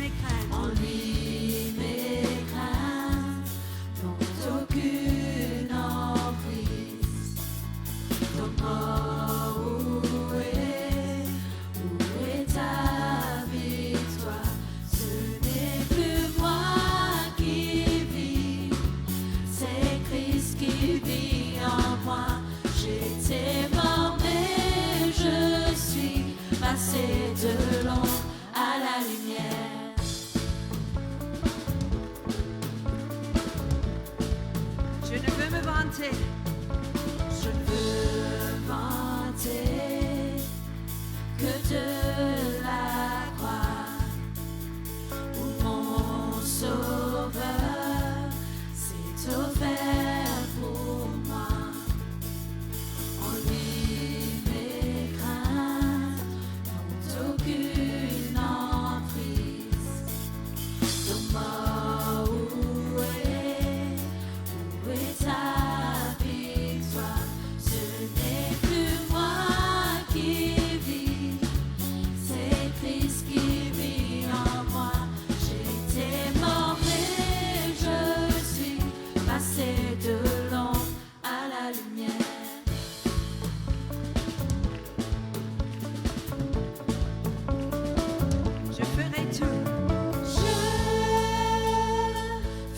mes craintes. En lui mes craintes n'ont aucune emprise. Donne-moi où est ta victoire? Ce n'est plus moi qui vis, c'est Christ qui vit en moi. J'étais mort mais je suis passé de l'ombre à la lumière. Je ne veux me vanter. Je ne veux vanter que de la croix où mon Sauveur s'est offert pour moi. En lui mes craintes n'ont aucune emprise. Donne-moi où est ta victoire? Ce n'est plus moi qui vis, c'est Christ qui vit en moi. J'étais mort mais je suis passé de l'ombre à la lumière. Je ferai tout. Je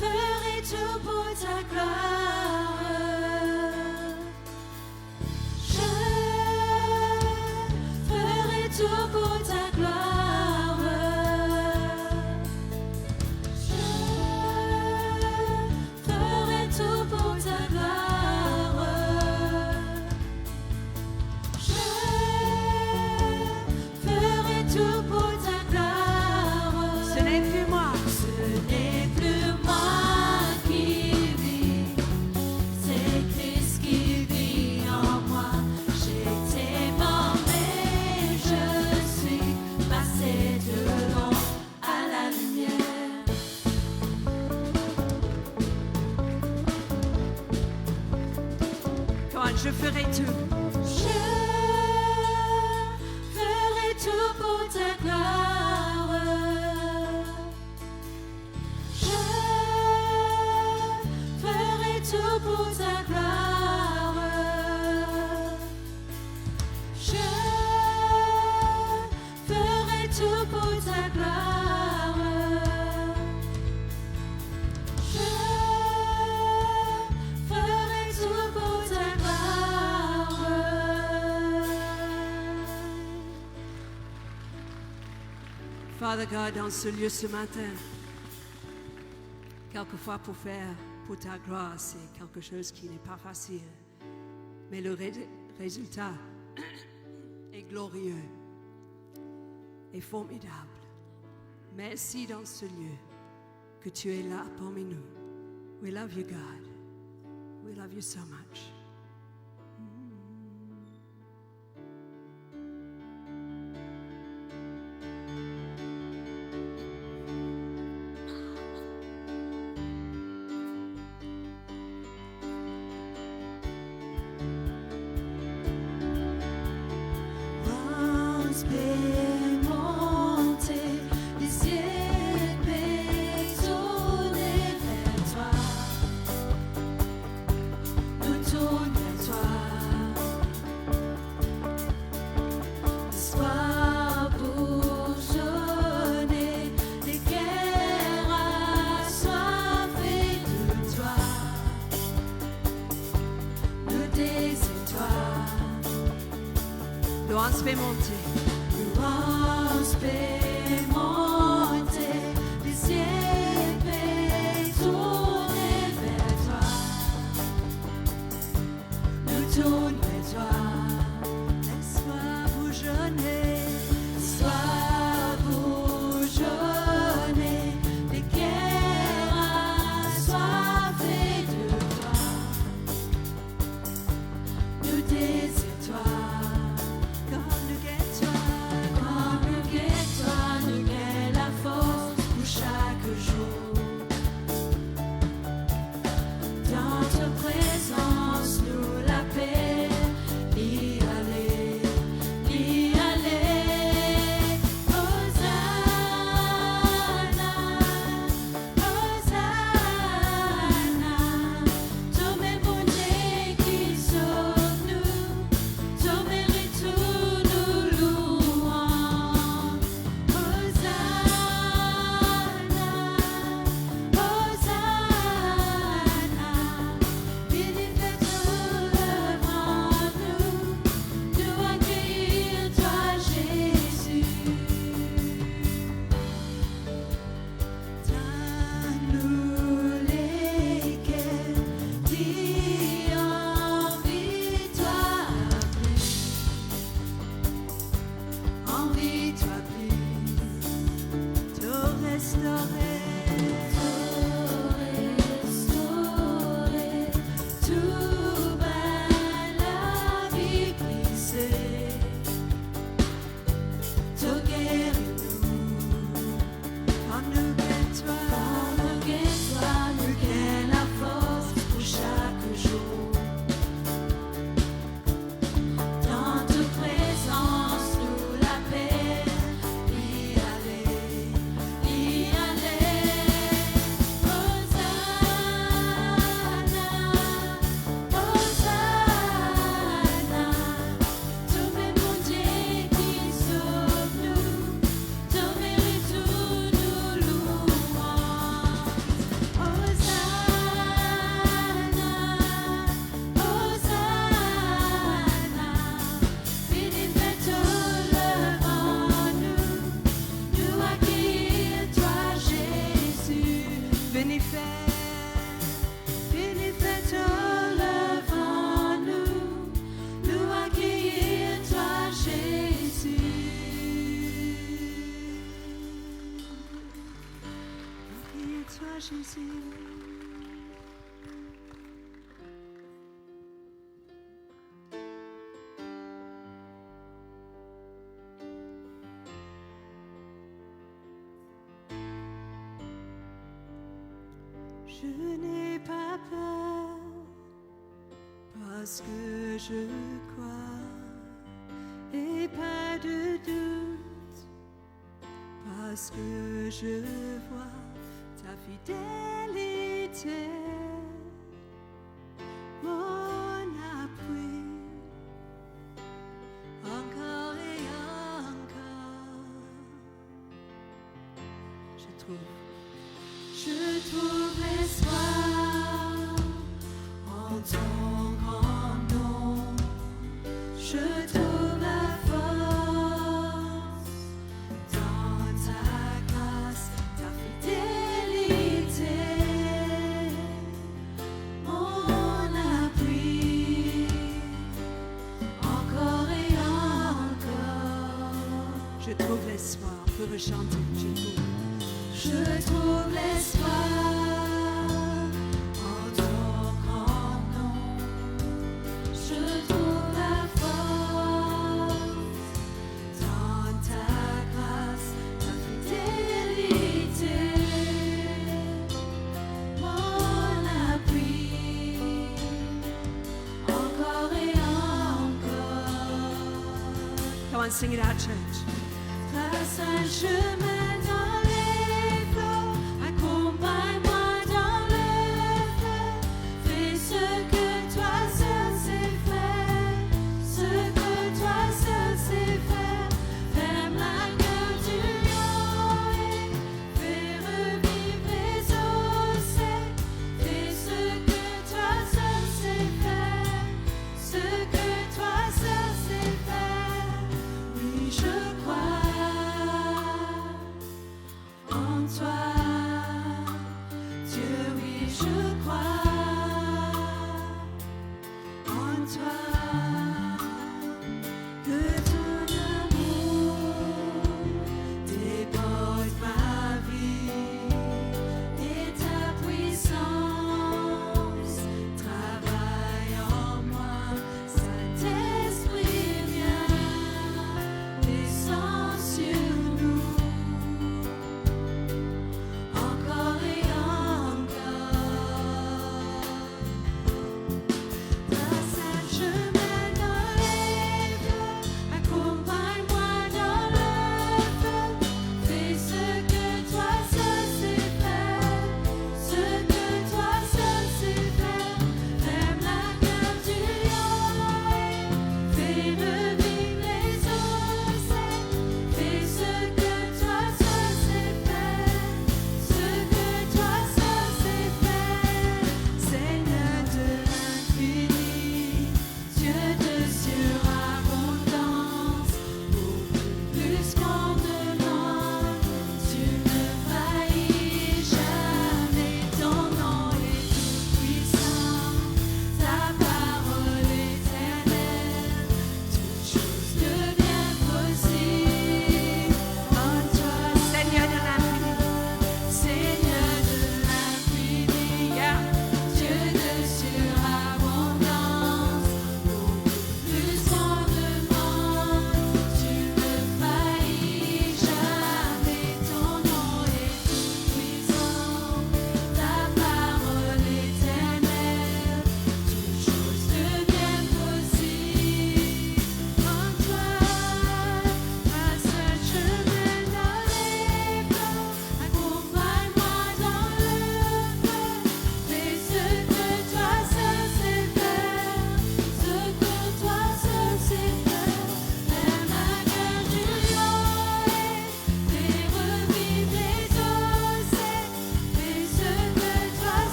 ferai tout pour ta gloire. Je ferai tout pour ta gloire. Je ferai tout pour ta gloire. Je ferai tout pour ta gloire. Ce n'est plus moi. Ce n'est plus moi qui vis, c'est Christ qui vit en moi. J'étais mort mais je suis passé de l'ombre à la lumière. Quand je ferai tout. Je ferai tout pour ta gloire. Je ferai tout pour ta gloire. Je ferai tout pour ta gloire. Je ferai tout pour ta gloire. Father God, dans ce lieu ce matin, quelquefois pour faire pour ta gloire, c'est quelque chose qui n'est pas facile. Mais le résultat est glorieux et formidable. Merci dans ce lieu que tu es là parmi nous. We love you, God. We love you so much. Monter, les yeux tournés vers toi. Nous tournons vers toi. L'espoir bourgeonner, les cœurs assoiffés de toi. Nous désirons toi. Louange fait monter. Louange fait monter, les yeux tournés vers toi. Nous tournons vers toi. L'espoir bourgeonner, l'espoir bourgeonner, les cœurs assoiffés de toi. Nous désirons toi. God, nous guettons. Bienfaiteur, levons-nous, nous accueillir toi, Jésus. Accueillir toi, Jésus. Je n'ai pas peur parce que je crois et pas de doute parce que je vois ta fidélité, mon appui, encore et encore. Je trouve l'espoir en ton grand nom. Je trouve la force dans ta grâce, ta fidélité, mon appui, encore et encore. Je trouve l'espoir pour chanter, Je trouve l'espoir en ton grand nom. Je trouve la force dans ta grâce, ta fidélité, mon appui, encore et encore. Come on, sing it out, church. Trace un chemin dans les flots, accompagne-moi dans le feu. Fais ce que toi seul sais faire, ce que toi seul sais faire. Ferme la gueule du lion et fais revivre les osseilles. Fais ce que toi seul sais faire, ce que toi seul sais faire. Oui, je crois en toi, Dieu, oui, je crois en toi, que ton amour déborde ma vie et ta puissance travaille en moi. Saint-Esprit, viens, descends sur nous.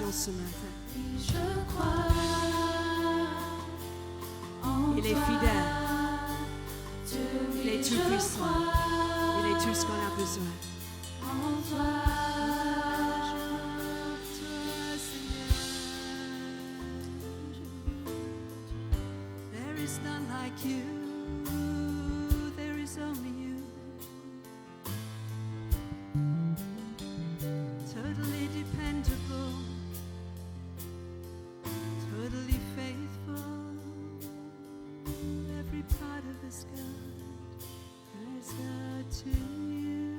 bénédiction ce matin. Je crois en Il est toi. fidèle. Dieu, Il est oui, tout je puissant. crois Il est tout ce qu'on a besoin. en toi. There is none like you. There is only you. Totally dependable. Totally faithful. Every part of us, God, cries out to you.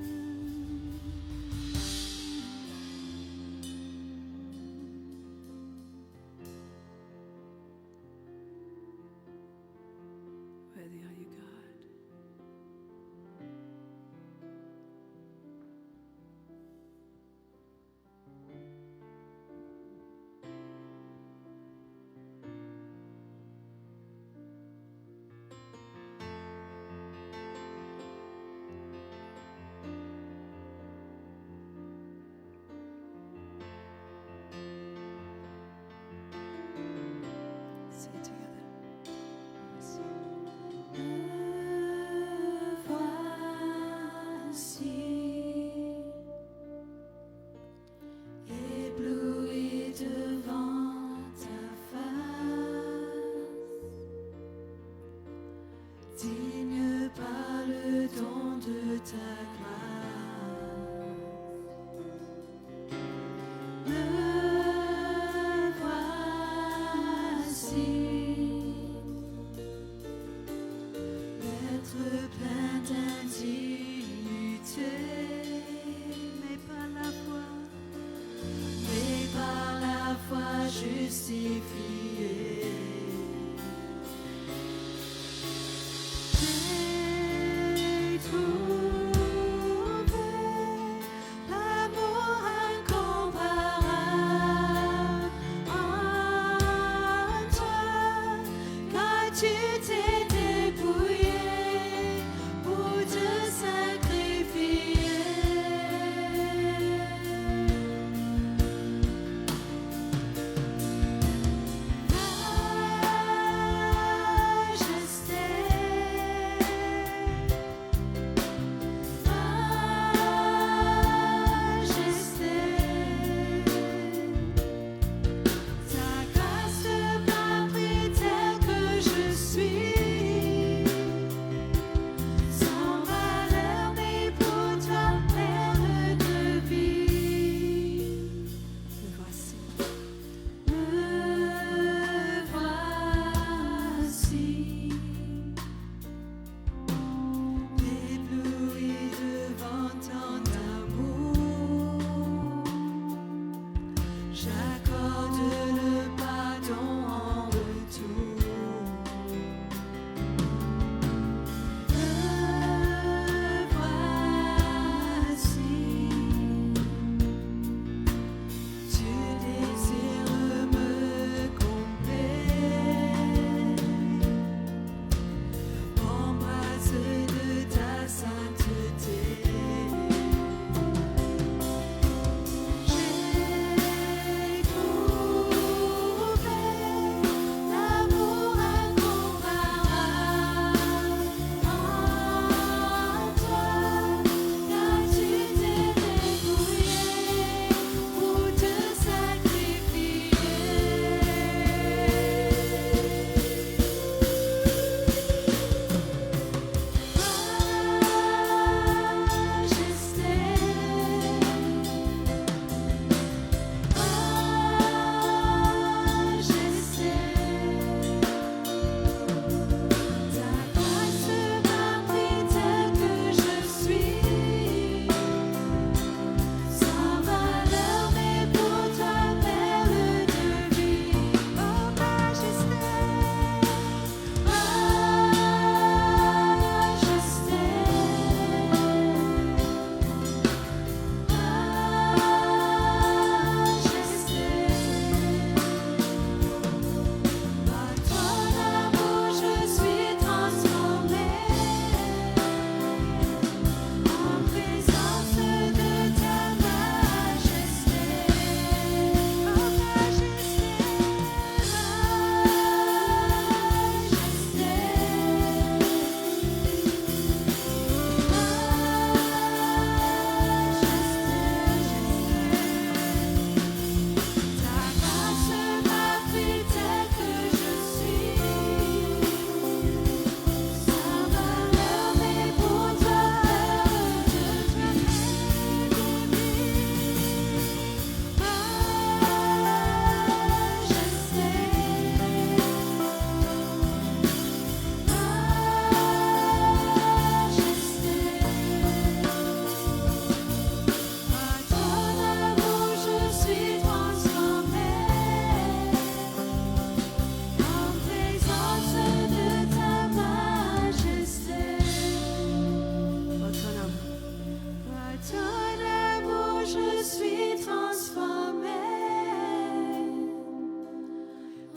ton amour, je suis transformée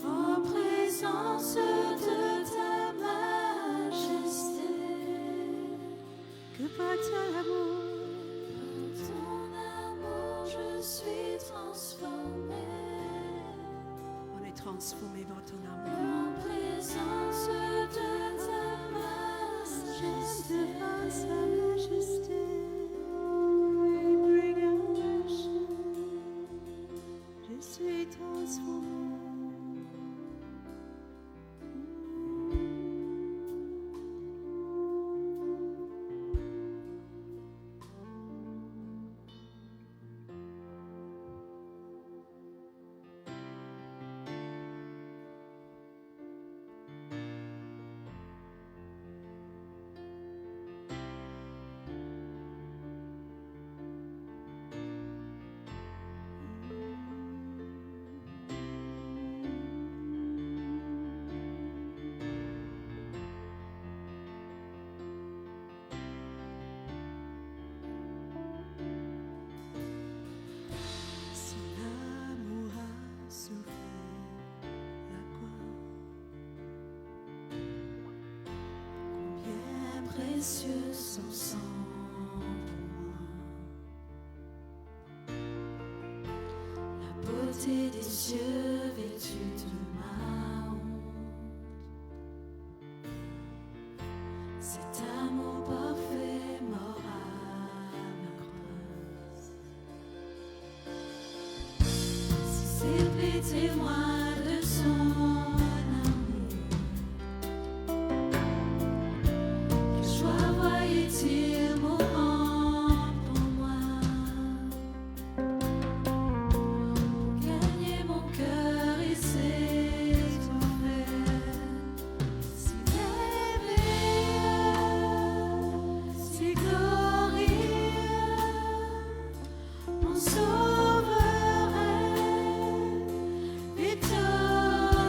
en présence de ta majesté. Que par ton amour, Ton amour, je suis transformée on est transformé par ton amour. en présence de ta majesté. Devant sa majesté, we bring our worship. Je suis transformé. Son amour a souffert la croix. Combien précieux son sang pour moi. La beauté des cieux vêtus de ma honte. Cet amour parfait mort à ma croix. Si c'est témoin de son amour, quelle joie voyait-il mourant pour moi, pour gagner mon cœur et s'étouffer. Si merveilleux, si glorieux, mon sauveur est victorieux,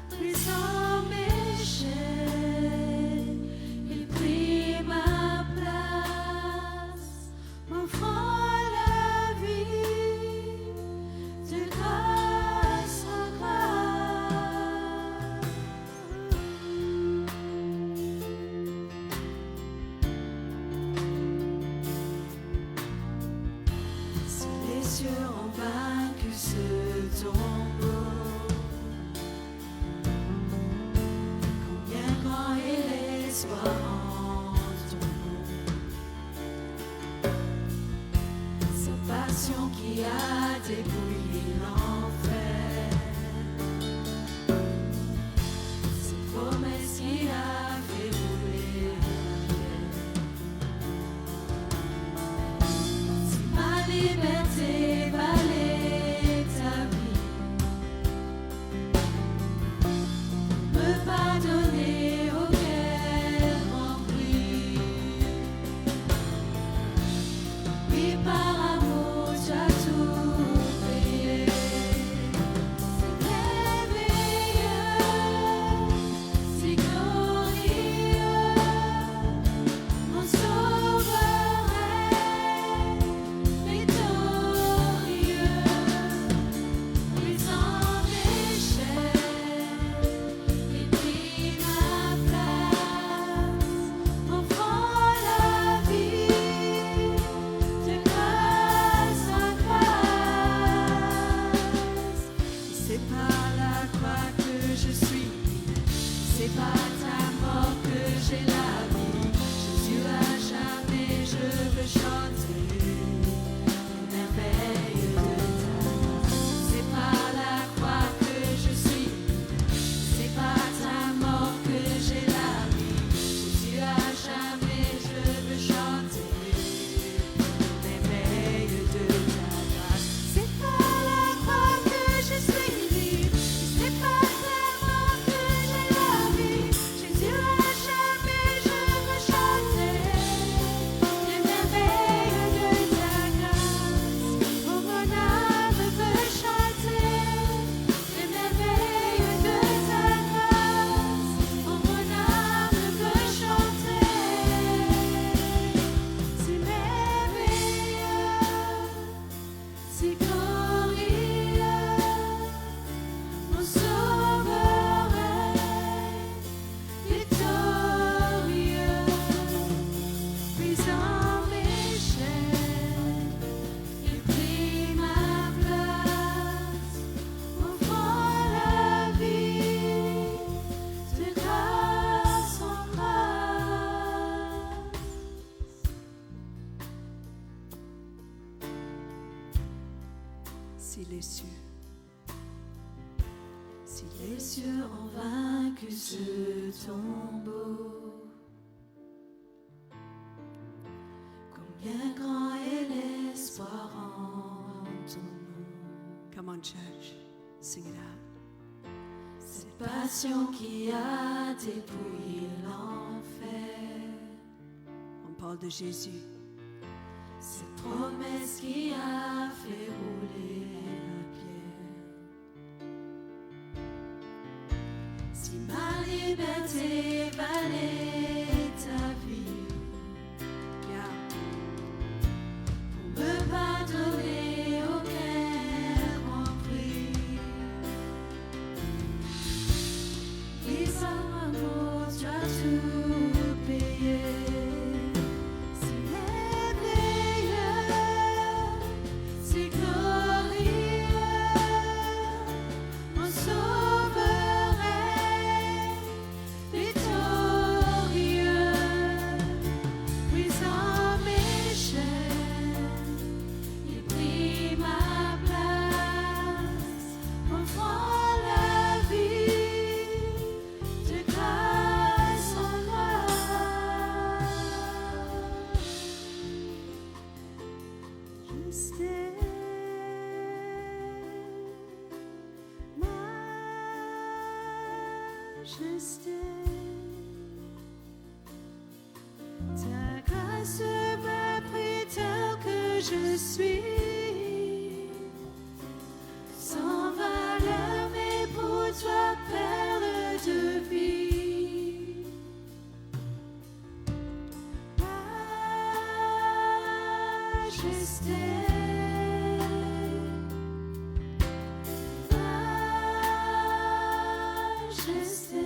brisant mes chaînes, il prit ma place, m'offrant la vie de grâce en grâce. Si les cieux ont vaincu ce tombeau, combien grand est l'espoir en ton nom. Sa passion qui a débouillé l'enfer, cette promesse qui a fait rouler la guerre. Si ma liberté valait ta vie, me pardonner au cœur rempli. Oui, par amour, tu as tout payé. Si les cieux, si Les cieux ont vaincu ce tombeau. Combien grand est l'espoir en ton nom. come on, church, sing it out. Cette passion qui a dépouillé l'enfer. On parle de Jésus. Cette promesse qui a fait rouler la pierre. Si ma liberté valait ta vie, Yeah. pour me pardonner aucun grand prix. Et sans amour, tu as tout payé. C'est merveilleux, c'est glorieux, mon sauveur est victorieux. Brisant mes chaînes, il prit ma place, m'offrant la vie, de grâce en grâce. Majesté, ta grâce m'a pris tel que je suis, sans valeur, mais pour toi, perle de vie. Majesté, majesté,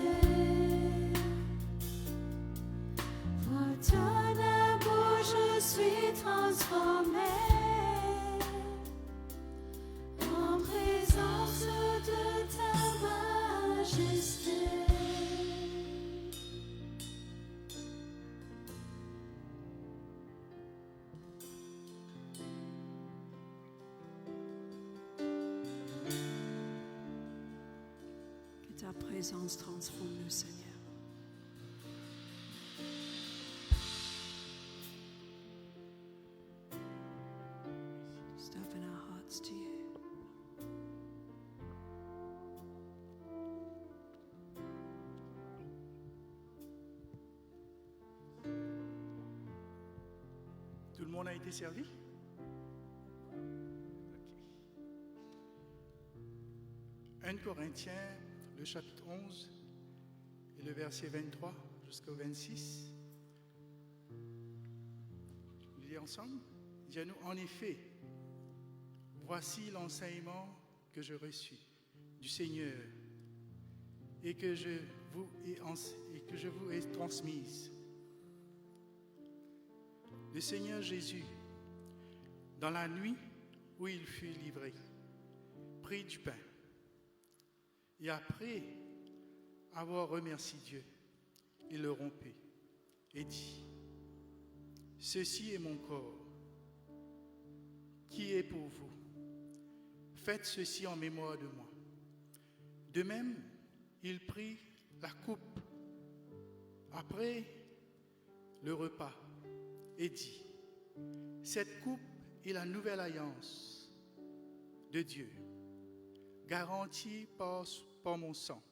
par ton amour je suis transformée en présence de ta majesté. Que ta présence transforme nous, Seigneur. Just open our hearts to you. Tout le monde a été servi? Ok. 1 Corinthiens, le chapitre 11, et le verset 23 jusqu'au 26. Nous lisons ensemble. Il dit à nous, en effet, voici l'enseignement que je reçus du Seigneur et que je vous ai transmise. Le Seigneur Jésus, dans la nuit où il fut livré, prit du pain et après avoir remercié Dieu, il le rompit et dit, « Ceci est mon corps qui est pour vous. Faites ceci en mémoire de moi. » De même, il prit la coupe après le repas et dit, « Cette coupe est la nouvelle alliance de Dieu, garantie par mon sang,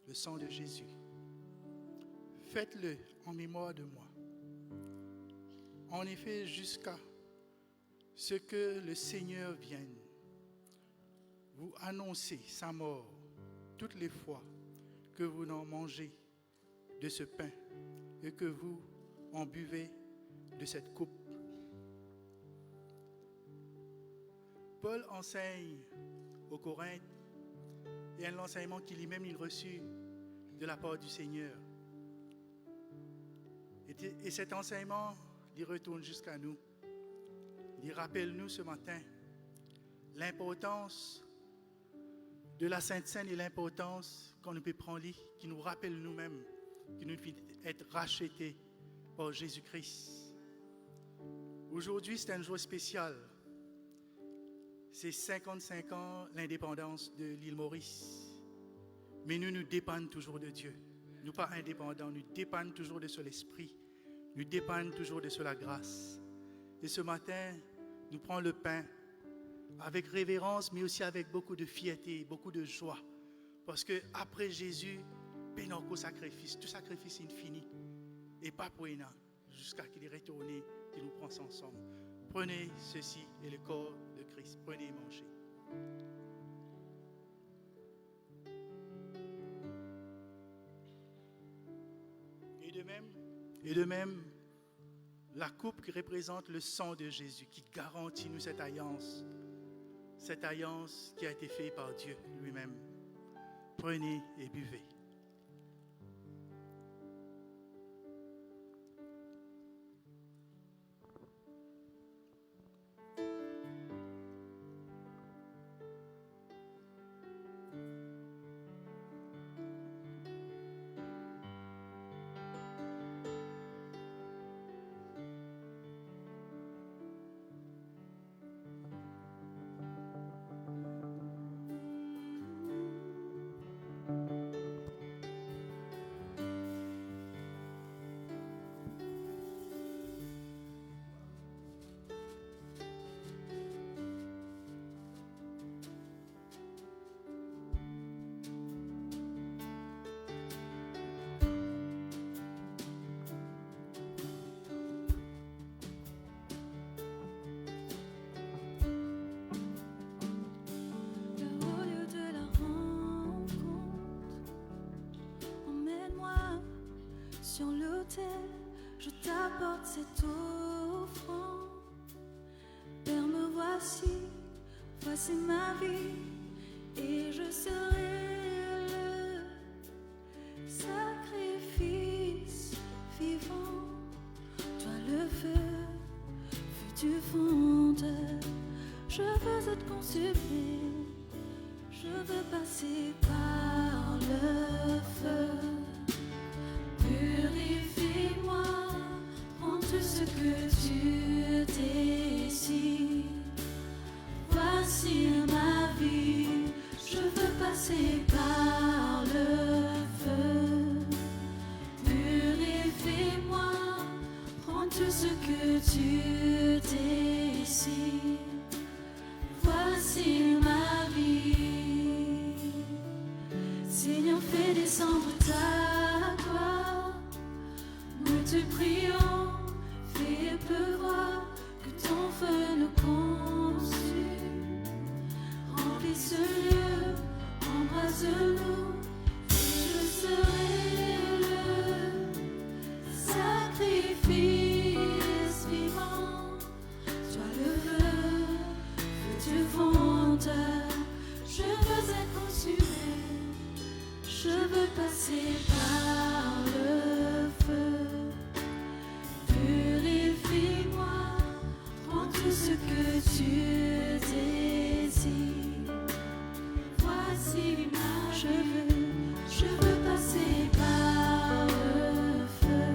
le sang de Jésus. Faites-le en mémoire de moi. En effet, jusqu'à ce que le Seigneur vienne, vous annoncez sa mort toutes les fois que vous en mangez de ce pain et que vous en buvez de cette coupe. » Paul enseigne aux Corinthes et un enseignement qu'il lui-même il reçut de la part du Seigneur. Et cet enseignement, il retourne jusqu'à nous. Il rappelle-nous ce matin l'importance de la Sainte Seine et l'importance qu'on peut prendre, qui nous rappelle nous-mêmes, qui nous fait être rachetés par Jésus-Christ. Aujourd'hui, c'est un jour spécial. c'est 55 ans l'indépendance de l'île Maurice. Mais nous dépendons toujours de Dieu. Nous pas indépendants, nous dépendons toujours de son esprit. Nous dépendons toujours de la grâce. Et ce matin, nous prenons le pain avec révérence, mais aussi avec beaucoup de fierté, beaucoup de joie. Parce que après Jésus, pénonco sacrifice, tout sacrifice infini. Et pas pour rien, jusqu'à qu'il est retourné, qu'il nous prend ensemble. Prenez ceci et le corps de Christ. Prenez et mangez. Et de même, la coupe qui représente le sang de Jésus, qui garantit nous cette alliance qui a été faite par Dieu lui-même. Prenez et buvez. Sur l'autel, je t'apporte cette offrande. Père, me voici ma vie, et je serai le sacrifice vivant. Toi le feu du fondeur, je veux être consumé, je veux passer par le feu. Purifie-moi, prends tout ce que tu décides. Voici ma vie, je veux passer par le feu. Purifie-moi, prends tout ce que tu décides. Voici ma vie. Seigneur, fais descendre ta gloire. Nous te prions, fais pleuvoir, que ton feu nous consume. Remplis ce lieu, embrase-nous, et je serai le sacrifice vivant. Toi le feu du fondeur, je veux être consumé, je veux passer par le feu. Purifie-moi, prends tout ce que tu désires. Voici ma vie, je veux passer par le feu.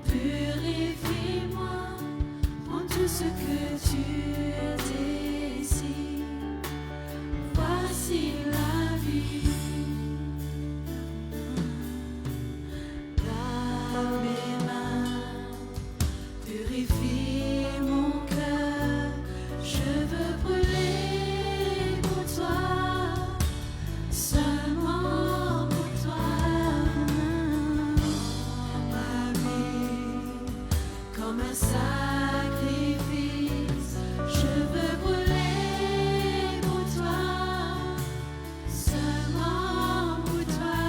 Purifie-moi, prends tout ce que tu désires. Voici la vie. Lave mes mains, purifie mon cœur, je veux brûler pour toi, seulement pour toi. Ma vie, comme un sacrifice, je veux brûler pour toi, seulement pour toi.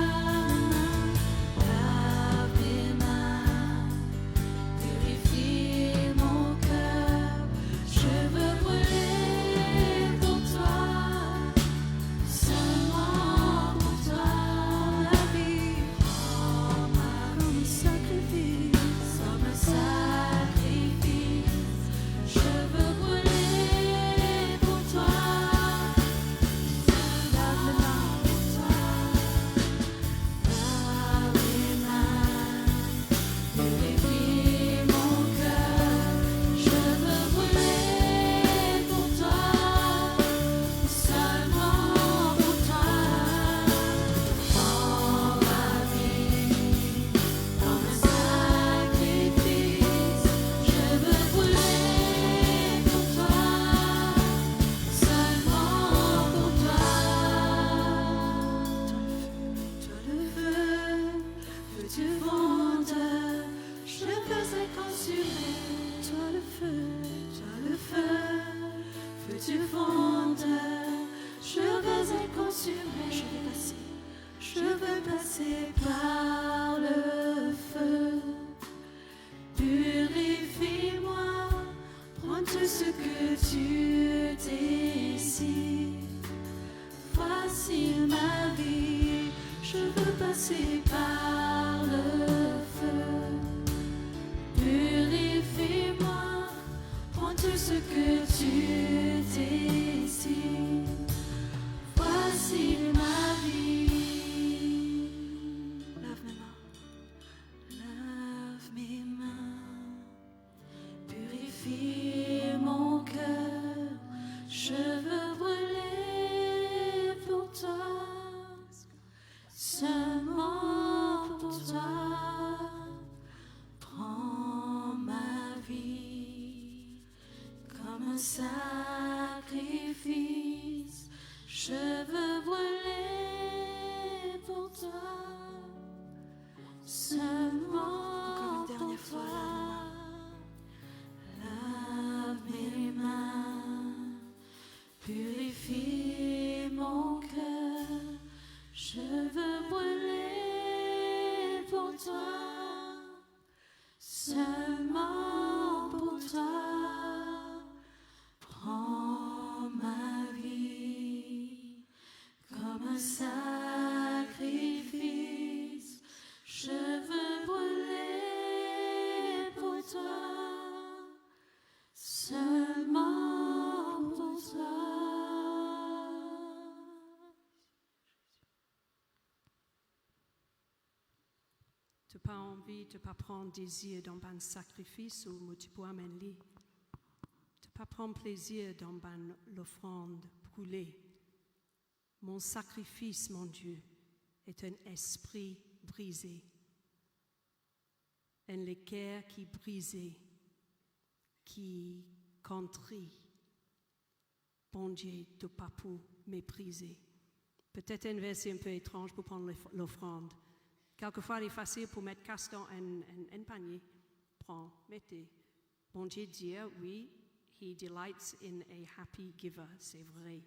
Lave mes mains, purifie mon cœur, je veux brûler pour toi, seulement pour toi. La vie, comme un sacrifice, passer par le feu. Purifie-moi, prends tout ce que tu décides. Voici ma vie, je veux passer par le feu. Purifie-moi, prends tout ce que tu décides. Voici ma vie. Lave mes mains. Lave mes mains. Purifie mon cœur. Je veux brûler pour toi. Seulement pour toi. Prends ma vie comme un sacrifice. Je veux brûler pour toi, seulement pour toi. Lave mes mains, purifie mon cœur. Je veux brûler pour toi, seulement pour toi. Prends ma vie comme un sacrifice, je veux brûler pour toi, seulement pour toi. Tu n'as pas envie, tu n'as pas prendre désir dans un sacrifice ou tu peux amener. Tu n'as pas prendre plaisir dans l'offrande brûlée. Mon sacrifice, mon Dieu, est un esprit brisé, un cœur qui est brisé, qui contrit. Bon Dieu, tu n'as pas pour mépriser. Peut-être un verset un peu étrange pour prendre l'offrande. Quelquefois, il est facile pour mettre casse dans un panier. Prends, mettez. Bon Dieu dit, oui, He delights in a happy giver, c'est vrai.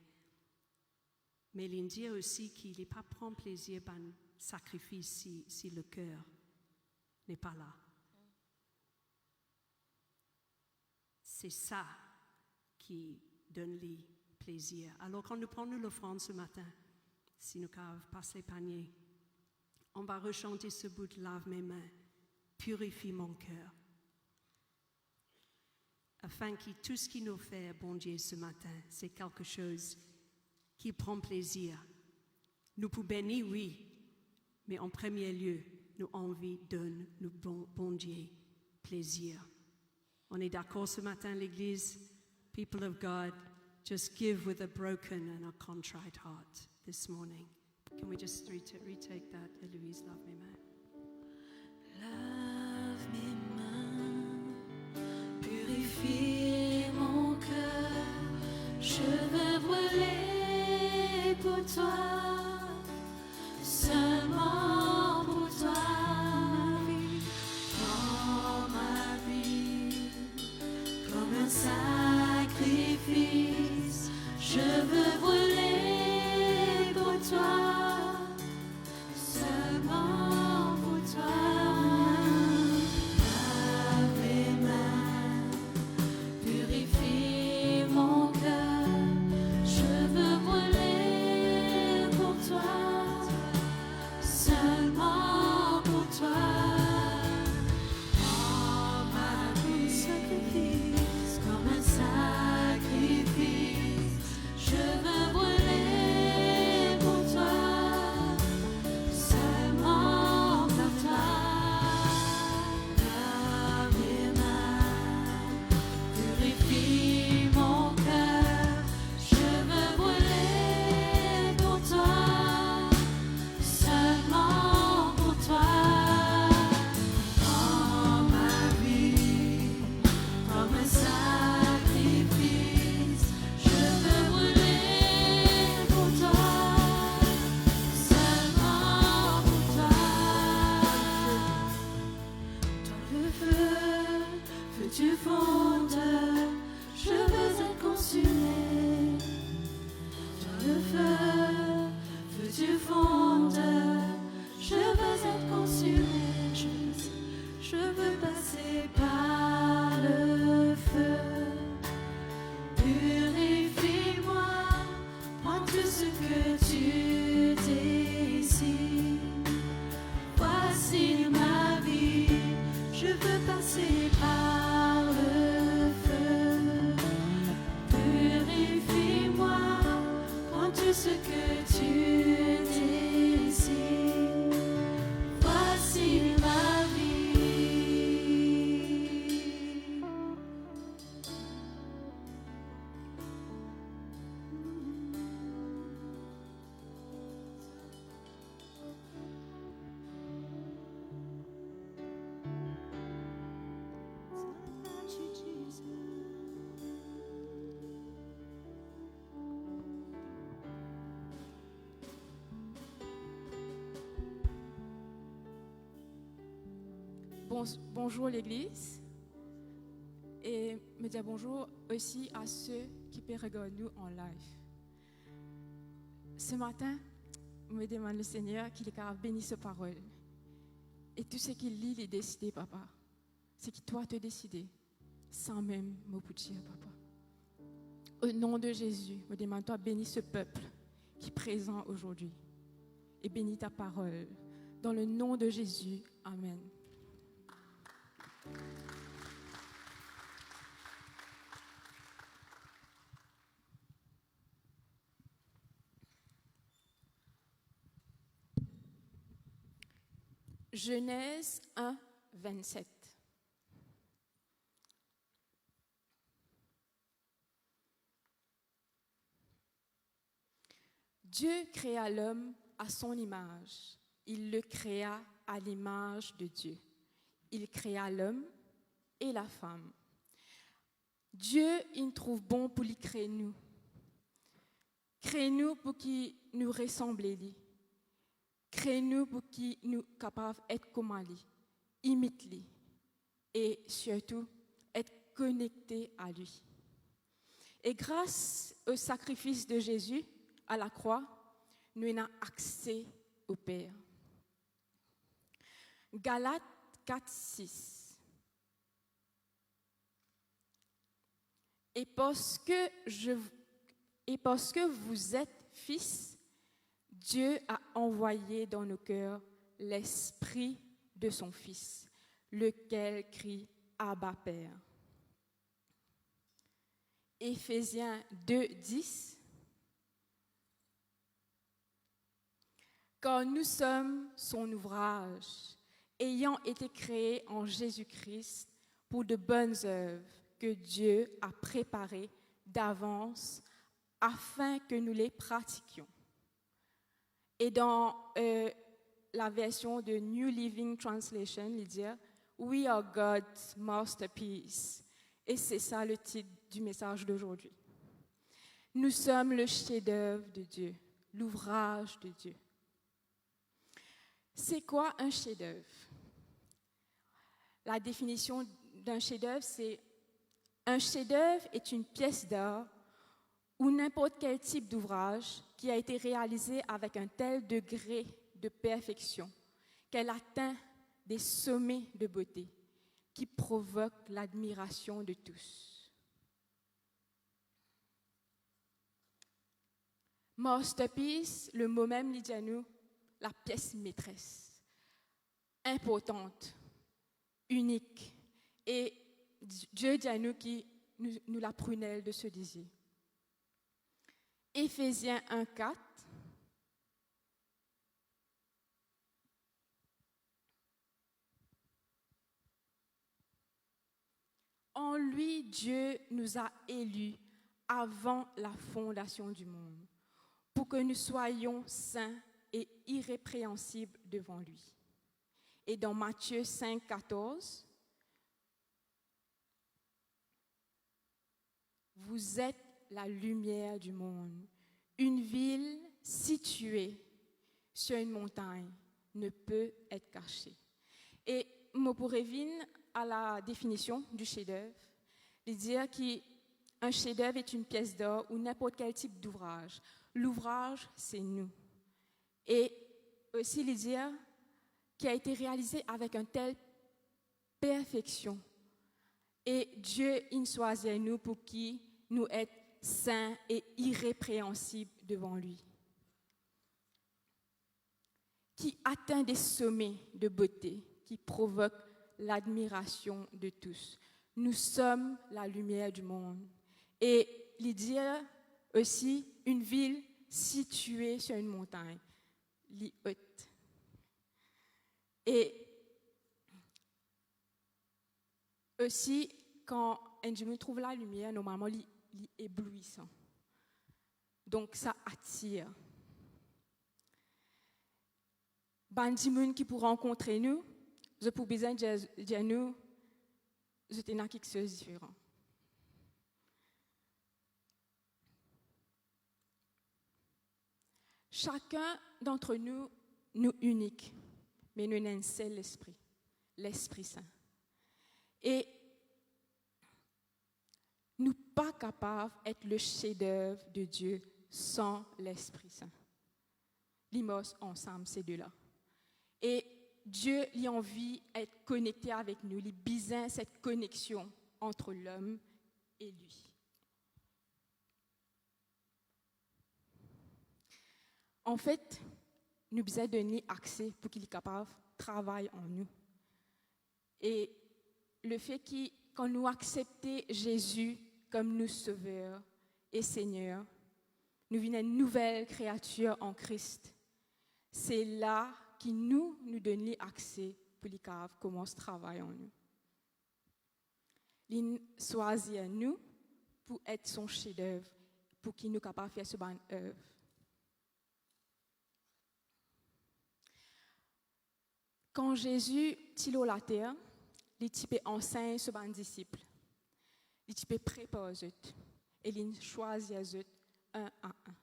Mais il dit aussi qu'il n'est pas prend plaisir dans le sacrifice si le cœur n'est pas là. C'est ça qui donne le plaisir. Alors quand nous prenons l'offrande ce matin, si nous avons passé le panier, on va rechanter ce bout de lave mes mains, purifie mon cœur. Afin que tout ce qu'il nous fait, bon Dieu, ce matin, c'est quelque chose qui prend plaisir. Nous pouvons bénir, oui, mais en premier lieu, nous envie donne nous bon Dieu plaisir. On est d'accord ce matin, l'Église? People of God, just give with a broken and a contrite heart this morning. Can we just retake that, Eloise, love mes mains? Lave mes mains, purifie mon cœur, je veux brûler pour toi, seulement pour toi. Prends ma vie comme un sacrifice, je veux brûler pour toi. Seulement pour toi, lave mes mains, purifie mon cœur, je veux brûler pour toi, seulement pour toi. Prends ma vie comme un sacrifice, je veux brûler pour toi. Seulement pour toi, lave mes mains, purifie mon cœur, je veux brûler pour toi, seulement pour toi. Prends ma vie comme un sacrifice, je veux brûler pour toi. Seulement pour toi, toi le feu du fondeur, je veux être consumé. Toi le feu du fondeur, Je veux être consumé, je veux passer par le feu. Purifie-moi, prends tout ce que tu décides. Voici ma vie, je veux passer par le feu. Purifie-moi, prends tout ce que tu décides. Voici ma vie. Bonjour l'Église et me dire bonjour aussi à ceux qui peuvent regarder nous en live. Ce matin, je me demande le Seigneur qu'il ait béni cette parole. Et tout ce qu'il lit, il est décidé, papa. C'est que toi, tu as décidé, sans même me dire, papa. Au nom de Jésus, je me demande, toi, bénis ce peuple qui est présent aujourd'hui. Et bénis ta parole. Dans le nom de Jésus, Amen. Genèse 1, 27. Dieu créa l'homme à son image. Il le créa à l'image de Dieu. Il créa l'homme et la femme. Dieu, il trouve bon pour lui créer nous. Créer nous pour qu'il nous ressemble à lui. Crée-nous pour qu'il nous capables d'être comme lui, imite lui et surtout être connectés à lui. Et grâce au sacrifice de Jésus à la croix, nous avons accès au Père. Galates 4, 6. Et parce que vous êtes fils, Dieu a envoyé dans nos cœurs l'esprit de son Fils, lequel crie « Abba, Père ». Éphésiens 2, 10. Car nous sommes son ouvrage, ayant été créés en Jésus-Christ pour de bonnes œuvres que Dieu a préparées d'avance afin que nous les pratiquions. Et dans la version de New Living Translation, il dit « We are God's masterpiece ». Et c'est ça le titre du message d'aujourd'hui. Nous sommes le chef-d'œuvre de Dieu, l'ouvrage de Dieu. C'est quoi un chef-d'œuvre? La définition d'un chef-d'œuvre, c'est un chef-d'œuvre est une pièce d'art ou n'importe quel type d'ouvrage qui a été réalisé avec un tel degré de perfection qu'elle atteint des sommets de beauté qui provoquent l'admiration de tous. Masterpiece, le mot même dit à nous, la pièce maîtresse, importante, unique, et Dieu dit à nous qui nous la prunelle de ce désir. Éphésiens 1, 4. En lui, Dieu nous a élus avant la fondation du monde, pour que nous soyons saints et irrépréhensibles devant lui. Et dans Matthieu 5, 14, vous êtes la lumière du monde. Une ville située sur une montagne ne peut être cachée. Et je pourrais venir à la définition du chef-d'œuvre, de dire qu'un chef-d'œuvre est une pièce d'art ou n'importe quel type d'ouvrage. L'ouvrage, c'est nous. Et aussi, de dire qui a été réalisé avec une telle perfection. Et Dieu, il choisit nous pour qui nous être saints et irrépréhensibles devant lui, qui atteint des sommets de beauté, qui provoque l'admiration de tous. Nous sommes la lumière du monde. Et Lydia aussi, une ville située sur une montagne, Li-Haute. Et aussi, quand Anjou trouve la lumière, normalement, il est éblouissant. Donc, ça attire. Bandimoun qui pour rencontrer nous, je pour besoin de nous, je tenais quelque chose de différent. Chacun d'entre nous, nous unique, mais nous n'avons un seul esprit, l'Esprit Saint. Et nous ne sommes pas capables d'être le chef-d'œuvre de Dieu sans l'Esprit Saint. L'imos ensemble, ces deux-là. Et Dieu lui a envie d'être connecté avec nous, il a besoin de cette connexion entre l'homme et lui. En fait, nous avons besoin de donner accès pour qu'il soit capable de travailler en nous. Et le fait que quand nous acceptons Jésus comme nous sauveur et Seigneur, nous venons une nouvelle créature en Christ. C'est là qui nous donne accès pour qu'il commence à travailler en nous. Il choisit nous pour être son chef-d'œuvre, pour qu'il nous soit capable de faire ce bonne œuvre. Quand Jésus tilo la terre, il type enseigne sur ses disciples. Il type prépare eux et il choisit eux un à un.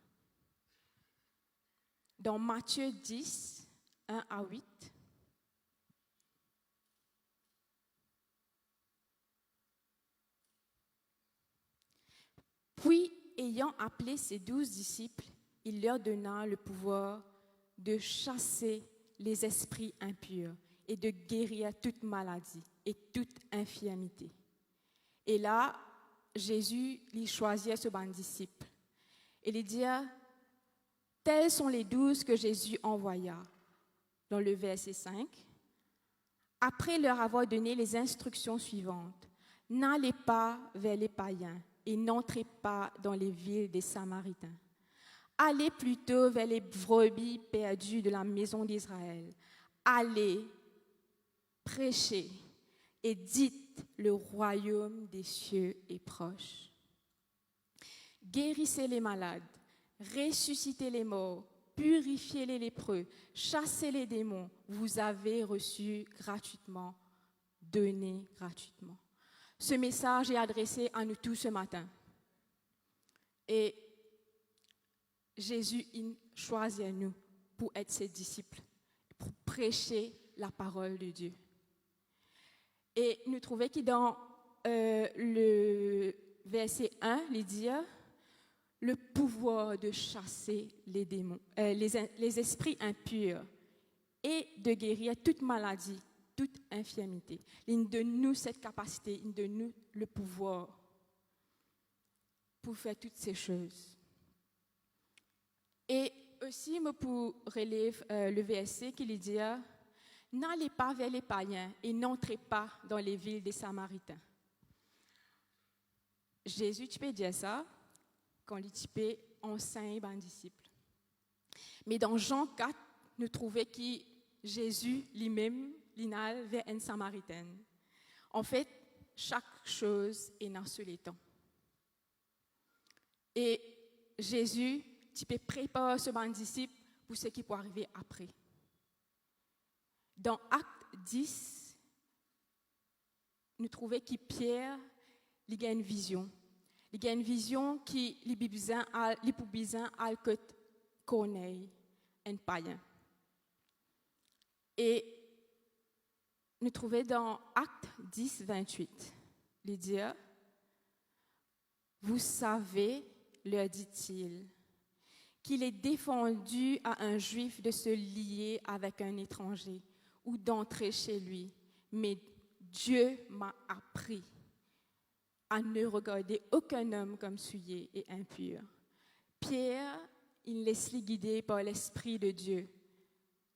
Dans Matthieu 10, 1 à 8, puis, ayant appelé ses 12 disciples, il leur donna le pouvoir de chasser les esprits impurs et de guérir toute maladie et toute infirmité. Et là, Jésus lui choisit ce bon disciple. Et il dit, tels sont les 12 que Jésus envoya. Dans le verset 5, après leur avoir donné les instructions suivantes, n'allez pas vers les païens et n'entrez pas dans les villes des Samaritains. Allez plutôt vers les brebis perdues de la maison d'Israël. Allez, prêchez et dites le royaume des cieux est proche. Guérissez les malades, ressuscitez les morts, purifiez les lépreux, chassez les démons. Vous avez reçu gratuitement, donné gratuitement. Ce message est adressé à nous tous ce matin. Et Jésus choisit nous pour être ses disciples, pour prêcher la parole de Dieu. Et nous trouvons que dans le verset 1, il dit le pouvoir de chasser les démons, les esprits impurs et de guérir toute maladie, toute infirmité. Il donne nous cette capacité, il donne nous le pouvoir pour faire toutes ces choses. Et aussi, pour relever le verset qui dit « N'allez pas vers les païens et n'entrez pas dans les villes des Samaritains. » Jésus, tu peux dire ça quand il enseigne aux disciples. Mais dans Jean 4, nous trouvons que Jésus lui-même l'inal vers une Samaritaine. En fait, chaque chose est dans ce temps. Et Jésus, tu peux préparer ce bon disciple pour ce qui peut arriver après. Dans Acte 10, nous trouvons que Pierre il a une vision. Il a une vision qui lui besoin à Corneille, un païen. Et nous trouvons dans Acte 10, 28, il dit « Vous savez, leur dit-il, qu'il est défendu à un juif de se lier avec un étranger ou d'entrer chez lui, mais Dieu m'a appris à ne regarder aucun homme comme souillé et impur. Pierre, il laisse lui guider par l'Esprit de Dieu.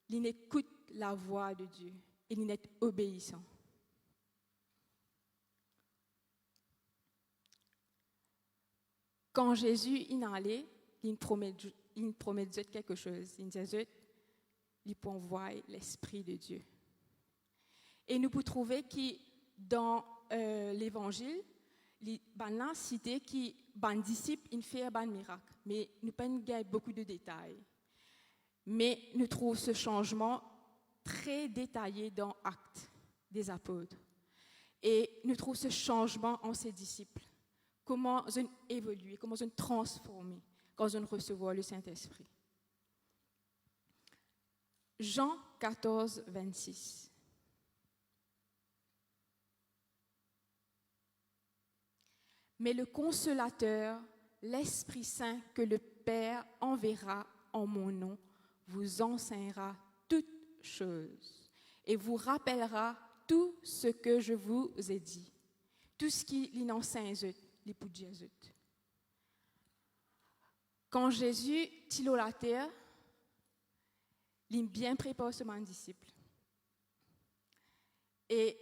Il écoute la voix de Dieu et il est obéissant. Quand Jésus est allé, il promet de dire quelque chose. Il dit, il peut envoyer l'Esprit de Dieu. Et nous pouvons trouver que dans l'Évangile, les cité qui les disciples ils font un miracle, mais nous pas beaucoup de détails. Mais nous trouvons ce changement très détaillé dans Actes des Apôtres. Et nous trouvons ce changement en ses disciples. Comment ils ont évolué, comment ils ont transformé quand ils ont reçu le Saint-Esprit. Jean 14, 26. Mais le Consolateur, l'Esprit Saint que le Père enverra en mon nom, vous enseignera toutes choses et vous rappellera tout ce que je vous ai dit. Tout ce qui l'enseigne, les pour Jésus. Quand Jésus est sur la terre, il a bien préparé ses disciples. Et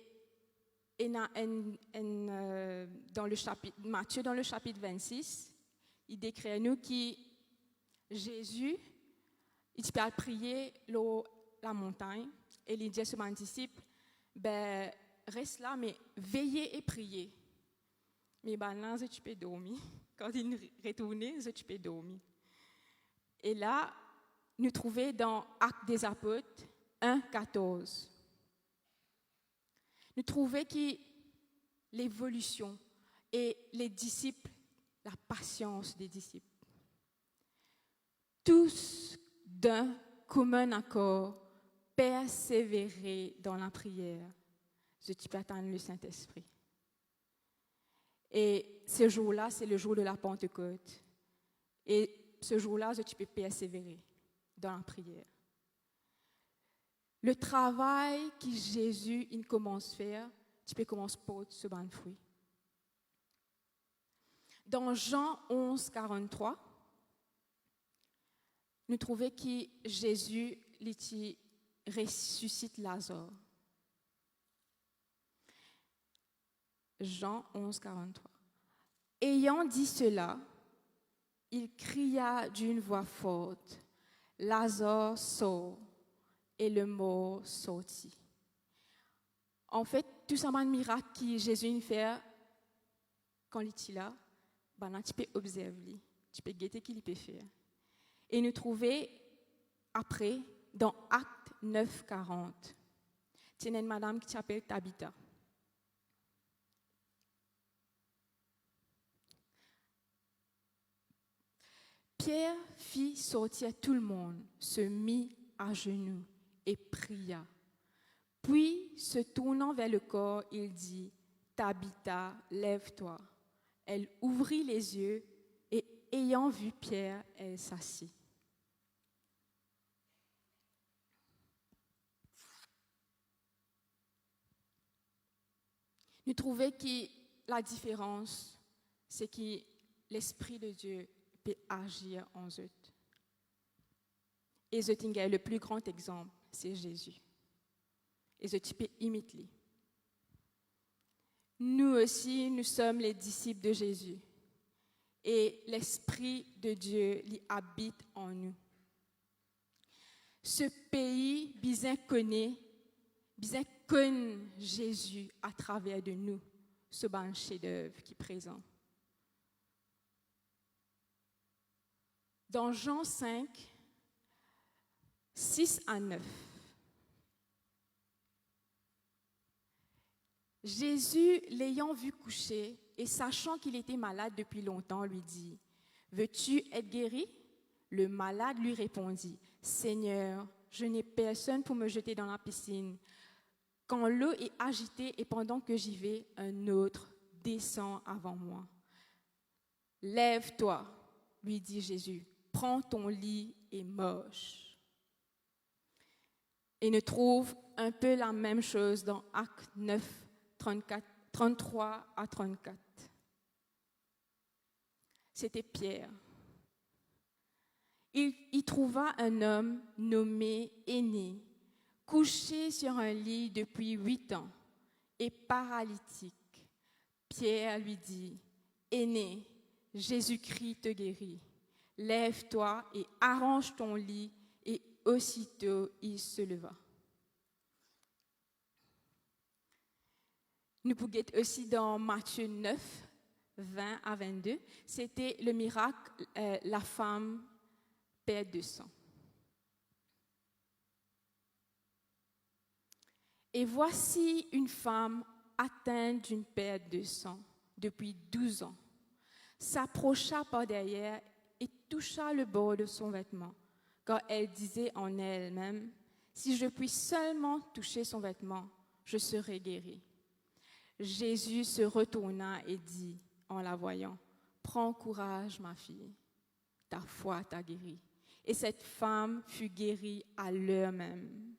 dans le chapitre, Matthieu, dans le chapitre 26, il décrit à nous que Jésus, il peut prier la montagne et il dit à ses disciples, ben, reste là, mais veillez et priez. Mais là, tu peux dormir. Quand il retournait, tu peux dormir. Et là, nous trouvons dans Actes des Apôtres 1, 14. Nous trouvons que l'évolution et les disciples, la patience des disciples, tous d'un commun accord, persévérer dans la prière, je peux attendre le Saint-Esprit. Et ce jour-là, c'est le jour de la Pentecôte. Et ce jour-là, tu peux persévérer dans la prière. Le travail que Jésus il commence à faire, tu peux commencer par ce bon fruit. Dans Jean 11, 43, nous trouvons que Jésus ressuscite Lazare. Jean 11, 43. Ayant dit cela, il cria d'une voix forte, Lazare sort, et le mort sortit. En fait, tout ça, un miracle que Jésus fait quand il est là, tu peux observer, tu peux guetter ce qu'il peut faire. Et nous trouvons après, dans Actes 9, 40, il y a une madame qui s'appelle Tabitha. Pierre fit sortir tout le monde, se mit à genoux et pria. Puis, se tournant vers le corps, il dit, Tabitha, lève-toi. Elle ouvrit les yeux et, ayant vu Pierre, elle s'assit. Nous trouvons que la différence, c'est que l'Esprit de Dieu peut agir en eux. Et le plus grand exemple, c'est Jésus. Et tu peux imiter. Nous aussi, nous sommes les disciples de Jésus. Et l'Esprit de Dieu il habite en nous. Ce pays, bien connaît Jésus à travers de nous, ce bon chef-d'œuvre qui est présent. Dans Jean 5, 6 à 9, Jésus, l'ayant vu coucher et sachant qu'il était malade depuis longtemps, lui dit, « Veux-tu être guéri ?» Le malade lui répondit, « Seigneur, je n'ai personne pour me jeter dans la piscine. Quand l'eau est agitée et pendant que j'y vais, un autre descend avant moi. »« Lève-toi, lui dit Jésus. Prends ton lit et marche. » Et nous trouve un peu la même chose dans Actes 9, 33 à 34. C'était Pierre. Il trouva un homme nommé Énée, couché sur un lit depuis 8 ans et paralytique. Pierre lui dit, « Énée, Jésus-Christ te guérit. Lève-toi et arrange ton lit. » Et aussitôt, il se leva. Nous pouvons aussi dans Matthieu 9, 20 à 22. C'était le miracle, la femme perd de sang. Et voici une femme atteinte d'une perte de sang depuis 12 ans, s'approcha par derrière et toucha le bord de son vêtement, car elle disait en elle-même, « Si je puis seulement toucher son vêtement, je serai guérie. » Jésus se retourna et dit, en la voyant, « Prends courage, ma fille, ta foi t'a guérie. » Et cette femme fut guérie à l'heure même.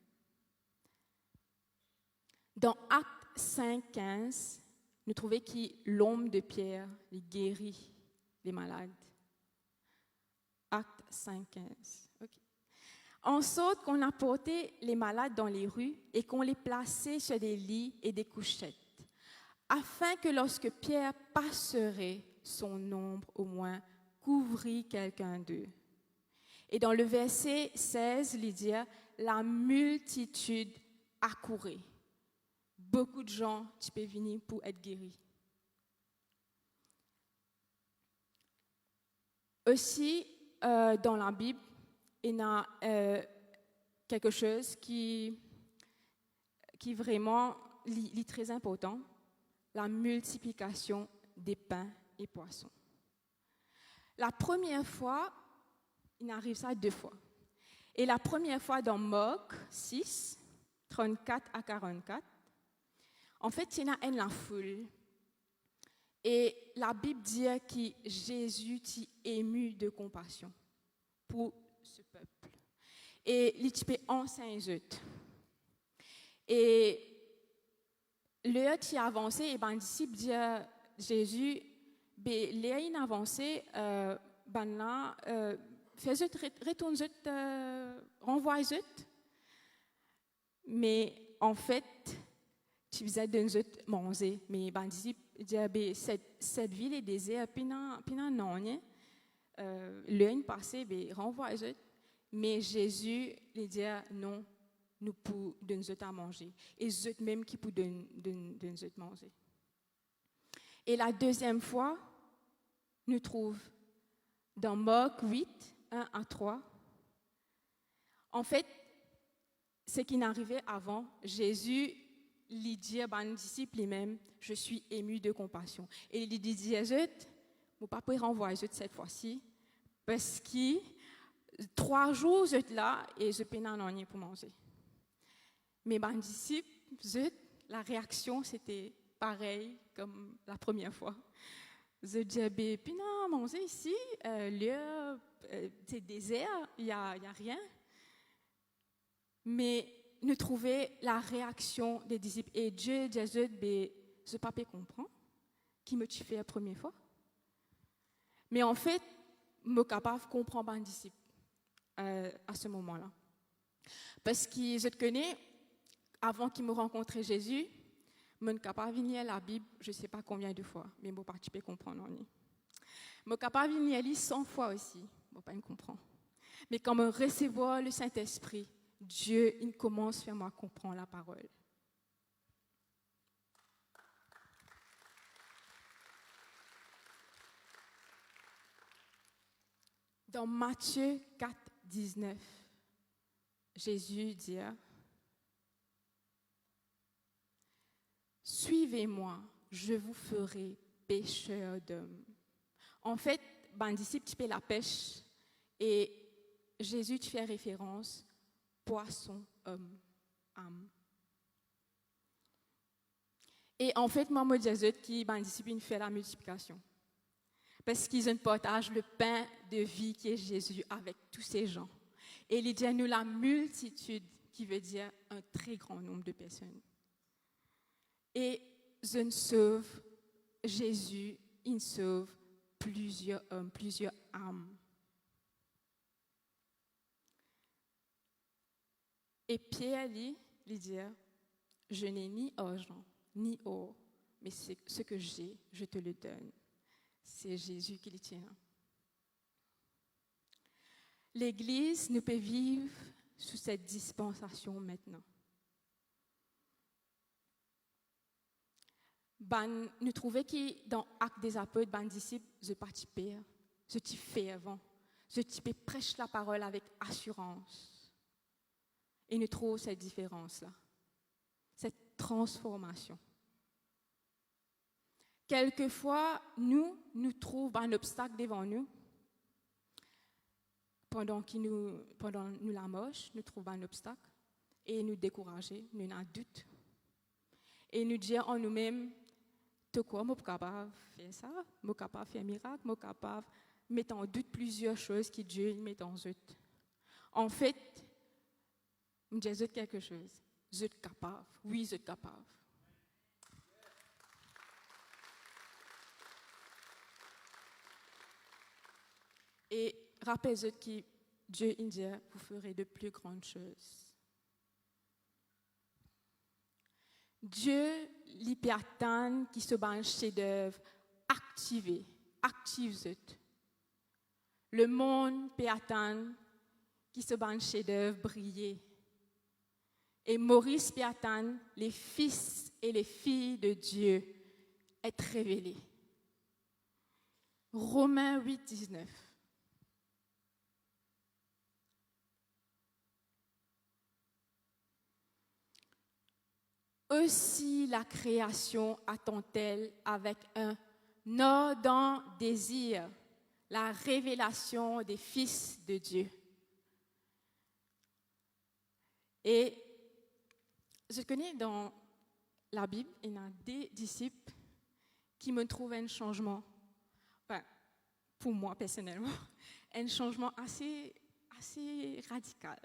Dans Actes 5, 15, nous trouvons que l'homme de Pierre guérit les malades. Actes 5, 15. Okay. En sorte qu'on apportait les malades dans les rues et qu'on les plaçait sur des lits et des couchettes, afin que lorsque Pierre passerait, son ombre au moins couvrit quelqu'un d'eux. Et dans le verset 16, il dit, la multitude accourait. Beaucoup de gens qui peuvent venir pour être guéris. Aussi, dans la Bible, il y a quelque chose qui vraiment est très important, la multiplication des pains et poissons. La première fois, il arrive ça 2 fois. Et la première fois dans Marc 6, 34 à 44, en fait, il y a la foule. Et la Bible dit que Jésus est ému de compassion pour ce peuple. Et il est enseigne. Et l'heure qui a avancé, et ben disciple dit Jésus, l'heure qui a avancé, ben là, fais-le, retourne-le, renvoie-le. Mais en fait, tu faisais de nous manger. Mais ben disciple dit cette ville est déserte, puis non, l'heure passée, renvoie-le. Mais Jésus lui dit non. Nous pouvons donner à manger. Et eux même qui peuvent donner à manger. Et la deuxième fois, nous trouvons dans Marc 8, 1 à 3. En fait, ce qui n'arrivait avant, Jésus lui dit à ses disciples lui-même, je suis ému de compassion. Et il dit à eux, mon papa renvoie cette fois-ci, parce que 3 jours, je suis là et je n'ai pas rien pour manger. Mais mes disciples, la réaction, c'était pareil comme la première fois. Je disais, puis non, manger ici, c'est désert, il n'y a rien. Mais nous trouvons la réaction des disciples. Et Dieu disait, ce papa comprend, qui me fait la première fois. Mais en fait, je suis capable de comprendre mes disciples à ce moment-là. Parce que je te connais, avant qu'il me rencontre Jésus, je suis capable de venir à la Bible, je ne sais pas combien de fois, mais je ne peux pas comprendre. Je suis capable de venir à lire 100 fois aussi, je ne peux pas comprendre. Mais quand je reçois le Saint-Esprit, Dieu il commence à faire moi comprendre la parole. Dans Matthieu 4, 19, Jésus dit « Suivez-moi, je vous ferai pêcheurs d'hommes. » En fait, ben disciple tu fais la pêche et Jésus tu fais référence poisson, homme, âme. Et en fait, moi me dis qui ben disciple fait la multiplication. Parce qu'ils partagent le pain de vie qui est Jésus avec tous ces gens. Et il dit à nous la multitude qui veut dire un très grand nombre de personnes. Et je ne sauve Jésus, il sauve plusieurs hommes, plusieurs âmes. Et Pierre lui dit, je n'ai ni argent, ni or, mais ce que j'ai, je te le donne. C'est Jésus qui le tient. L'Église ne peut vivre sous cette dispensation maintenant. Nous trouvons que dans Actes des Apôtres, les disciples, je participais, je t'y fais avant, je t'y prêche la parole avec assurance. Et nous trouvons cette différence-là, cette transformation. Quelquefois, nous trouvons un obstacle devant nous. Pendant nous la marche, nous trouvons un obstacle et nous décourager, nous avons un doute. Et nous dire en nous-mêmes, de quoi, je suis capable de faire ça, je suis capable de faire un miracle, je suis capable de mettre en doute plusieurs choses que Dieu met en doute. En fait, je dis quelque chose. Je suis capable. Oui, je suis capable. Et rappelez-vous que Dieu dit, vous ferez de plus grandes choses. Dieu, l'hypertane qui se bat un chef-d'œuvre, active. Le monde péatane qui se bat un chef-d'œuvre, briller. Et Maurice Péatane, les fils et les filles de Dieu, est révélés. Romains 8, 19. Aussi la création attend-elle avec un ardent désir la révélation des fils de Dieu. Et je connais dans la Bible, il y a des disciples qui me trouvent un changement, enfin, pour moi personnellement, un changement assez radical.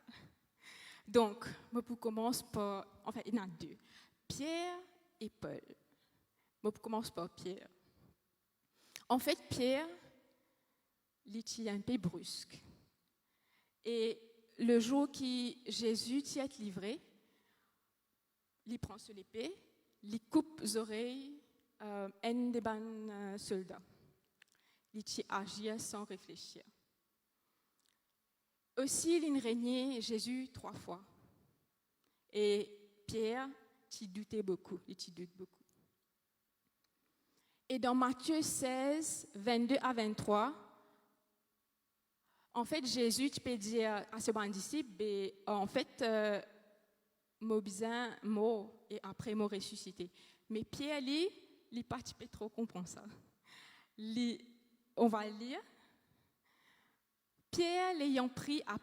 Donc, je commence par, enfin, il y en a deux, Pierre et Paul. Je commence par Pierre. En fait, Pierre, il est un peu brusque. Et le jour que Jésus t'y est livré, il prend sur l'épée, il coupe les oreilles un des soldats. Il agit sans réfléchir. Aussi, il régnait Jésus 3 fois. Et Pierre, il doutait beaucoup, il doute beaucoup. Et dans Matthieu 16, 22 à 23, en fait, Jésus, tu peux dire à ce bon disciple, en fait, m'a besoin mort et après m'a ressuscité. Mais Pierre, il n'est pas trop comprendre ça. On va lire. Pierre, l'ayant pris à